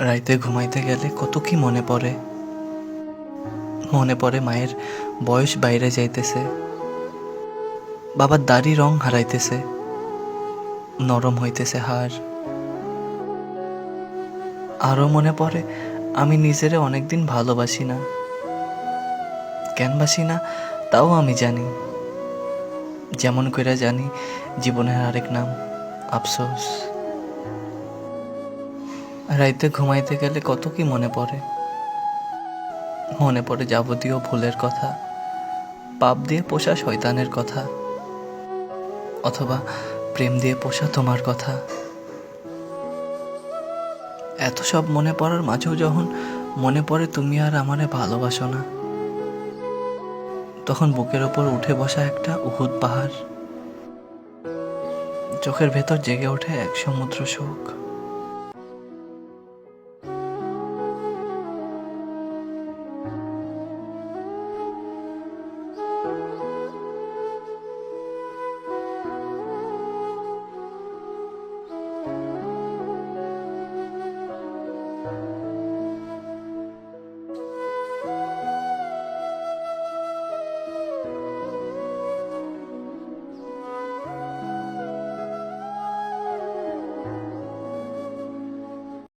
রাইতে ঘুমাইতে গেলে কত কি মনে পড়ে। মনে পড়ে মায়ের বয়স বাইরে যাইতেছে, বাবার দাড়ি রং হারাইতেছে, নরম হইতেছে হাড়। আরও মনে পড়ে আমি নিজেরে অনেকদিন ভালোবাসি না। কেন বাসি না তাও আমি জানি, যেমন কইরা জানি জীবনের আরেক নাম আফসোস। রাইতে ঘুমাইতে গেলে কত কি মনে পড়ে। মনে পড়ে যাবতীয় ভুলের কথা, পাপ দিয়ে পোষা শয়তানের কথা, অথবা প্রেম দিয়ে পোষা তোমার কথা। এত সব মনে পড়ার মাঝেও যখন মনে পড়ে তুমি আর আমারে ভালোবাসো না, তখন বুকের ওপর উঠে বসা একটা উহুদ পাহাড়, চোখের ভেতর জেগে ওঠে এক সমুদ্র শোক।